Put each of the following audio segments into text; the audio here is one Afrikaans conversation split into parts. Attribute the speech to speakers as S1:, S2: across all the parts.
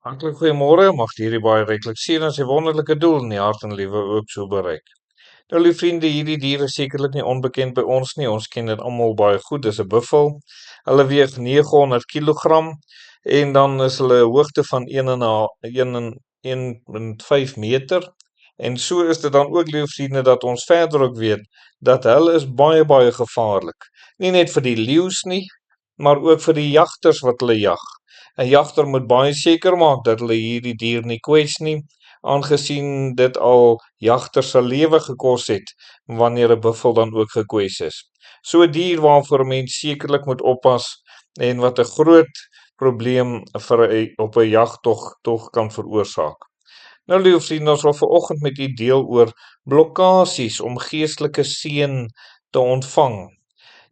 S1: Hartlik goeiemôre, mag hierdie baie ryklik seën en sy wonderlike doel in die hart en lewe ook so bereik. Nou lieve vriende, hierdie dier is sekerlik nie onbekend by ons nie. Ons ken dit almal baie goed. Dis 'n buffel. Hulle weeg 900 kg en dan is hulle 'n hoogte van 1,5 meter. En so is dit dan ook, lieve vriende, dat ons verder ook weet dat hulle is baie gevaarlik. Nie net vir die leeu's nie, maar ook vir die jagters wat hulle jag. 'n Jagter moet baie seker maak dat hulle hierdie dier nie kwets nie, aangesien dit al jagters se lewe gekos het wanneer 'n buffel dan ook gekwets is. So 'n dier waarvoor 'n mens sekerlik moet oppas en wat 'n groot probleem op 'n jagtog kan veroorsaak. Nou lieve vriende, ons wil vanoggend met u deel oor blokkasies om geestelike seën te ontvang.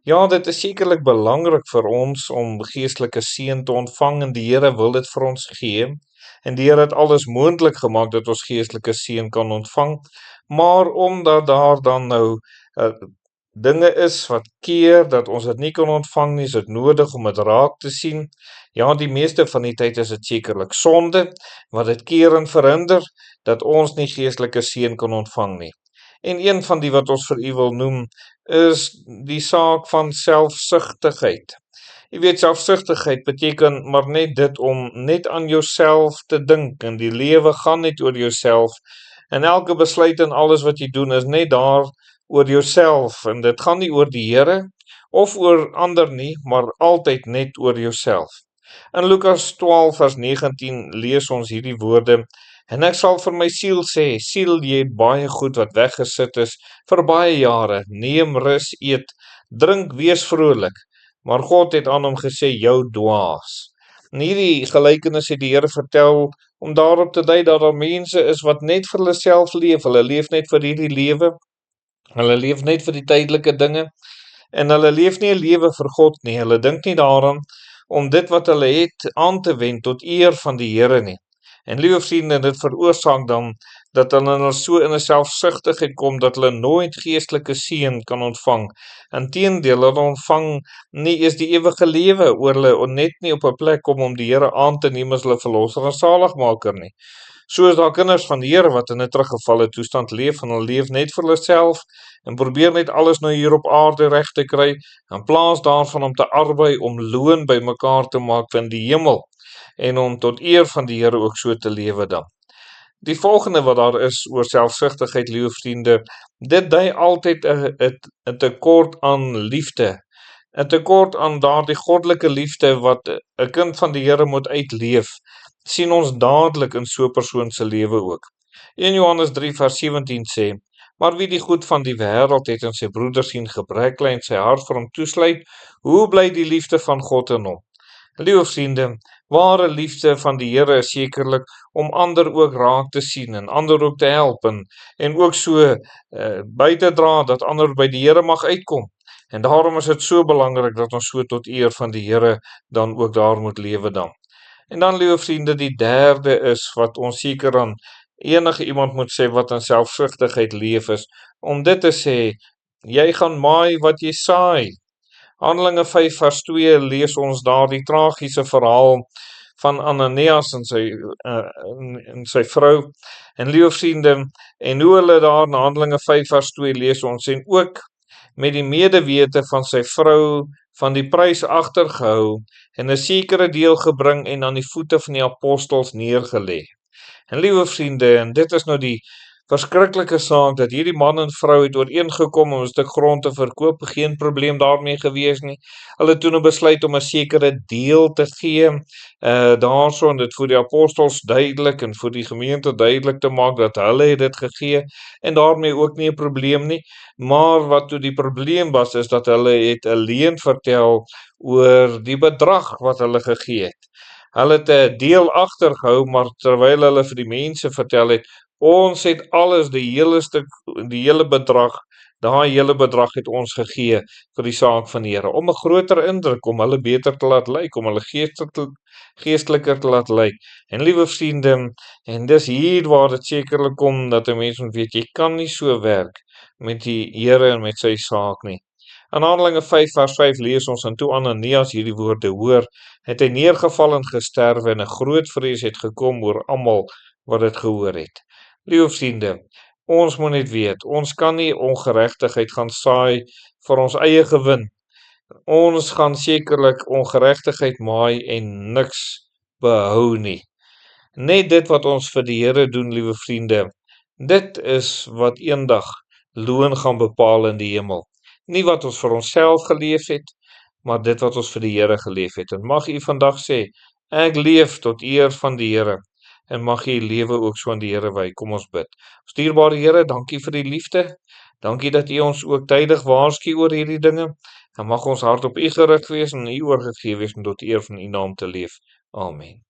S1: Ja, dit is sekerlik belangrik vir ons om geestelike seën te ontvang en die Here wil dit vir ons gee. En die Here het alles moontlik gemaak dat ons geestelike seën kan ontvang, maar omdat daar dan nou dinge is wat keer dat ons dit nie kan ontvang nie, is dit nodig om dit raak te sien. Ja, die meeste van die tyd is dit sekerlik sonde wat dit keer en verhinder dat ons nie geestelike seën kan ontvang nie. En een van die wat ons vir u wil noem is die saak van selfsugtigheid. Jy weet, selfsugtigheid beteken maar net dit om net aan jouself te dink en die lewe gaan net oor jouself en elke besluit en alles wat jy doen is net daar oor jouself en dit gaan nie oor die Here of oor ander nie, maar altyd net oor jouself. In Lukas 12 vers 19 lees ons hierdie woorde: en ek sal vir my siel sê, siel, jy het baie goed wat weggesit is vir baie jare, neem rus, eet, drink, wees vrolik. Maar God het aan hom gesê, jou dwaas. En hierdie gelykenis het die Here vertel om daarop te dui dat daar mense is wat net vir hulle self leef. Hulle leef net vir hierdie lewe. Hulle leef net vir die tydelike dinge. En hulle leef nie 'n lewe vir God nie. Hulle dink nie daaraan om dit wat hulle het aan te wend tot eer van die Here nie. En liewe vriende, dit veroorsaak dan dat hulle so in 'n selfsugtigheid kom dat hulle nooit geestelike seën kan ontvang. Inteendeel, hulle ontvang nie eers die ewige lewe oor hulle net nie op 'n plek kom om die Here aan te neem as hulle verlosser en saligmaker nie. So is daar kinders van die Here wat in 'n teruggevalle toestand leef en hulle leef net vir hulle self en probeer net alles nou hier op aarde reg te kry in plaas daarvan om te arbei om loon bymekaar te maak in die hemel en om tot eer van die Here ook so te lewe dan. Die volgende wat daar is oor selfsugtigheid, liewe vriende, dit dui altyd 'n tekort aan liefde. 'n tekort aan daardie goddelike liefde wat 'n kind van die Here moet uitleef, sien ons dadelik in so 'n persoon se lewe ook. 1 Johannes 3 vers 17 sê, maar wie die goed van die wêreld het en sy broeder sien gebrek ly en sy hart vir hom toesluit, hoe bly die liefde van God in hom? Liewe vriende, ware liefde van die Here is sekerlik om ander ook raak te sien en ander ook te help en ook so by te dra dat ander by die Here mag uitkom. En daarom is dit so belangrik dat ons so tot eer van die Here dan ook daar moet lewe dan. En dan, liewe vriende, die derde is wat ons seker aan enige iemand moet sê wat in selfsugtigheid leef is, om dit te sê, jy gaan maai wat jy saai. Handelinge 5 vers 2 lees ons daar die tragiese verhaal van Ananias en sy vrou en liewe vriende, en hoe hulle daar in Handelinge 5 vers 2 lees ons, en ook met die medewete van sy vrou van die prys agtergehou en 'n sekere deel gebring en aan die voete van die apostels neergelê. En liewe vriende, en dit is nou die verskriklike saak dat hierdie man en vrou het ooreengekom om 'n stuk grond te verkoop, geen probleem daarmee gewees nie. Hulle het toe nou besluit om 'n sekere deel te gee, daarso en dit vir die apostels duidelik en vir die gemeente duidelik te maak dat hulle het dit gegee en daarmee ook nie 'n probleem nie. Maar wat toe die probleem was is dat hulle het 'n leuen vertel oor die bedrag wat hulle gegee het. Hulle het 'n deel agtergehou, maar terwyl hulle vir die mense vertel het, ons het alles, die hele bedrag, daai hele bedrag het ons gegee vir die saak van die Here, om 'n groter indruk, om hulle beter te laat lyk, om hulle geesteliker te laat lyk. En liewe vriende, en dis hier waar dit sekerlik kom, dat 'n mens moet weet, jy kan nie so werk met die Here en met sy saak nie. In Handelinge 5 vers 5 lees ons, en toe Ananias hierdie woorde hoor, het hy neergeval en gesterwe, en 'n groot vrees het gekom oor almal wat dit gehoor het. Liewe vriende, ons moet net weet, ons kan nie ongeregtigheid gaan saai vir ons eie gewin. Ons gaan sekerlik ongeregtigheid maai en niks behou nie. Net dit wat ons vir die Here doen, liewe vriende, dit is wat eendag loon gaan bepaal in die hemel. Nie wat ons vir onsself geleef het, maar dit wat ons vir die Here geleef het. En mag u vandag sê, ek leef tot eer van die Here, en mag u lewe ook so aan die Here wy. Kom ons bid. Dierbare Here, dankie vir die liefde, dankie dat u ons ook tydig waarsku oor hierdie dinge, en mag ons hart op u gerig wees en u oorgegee wees om tot eer van u naam te leef. Amen.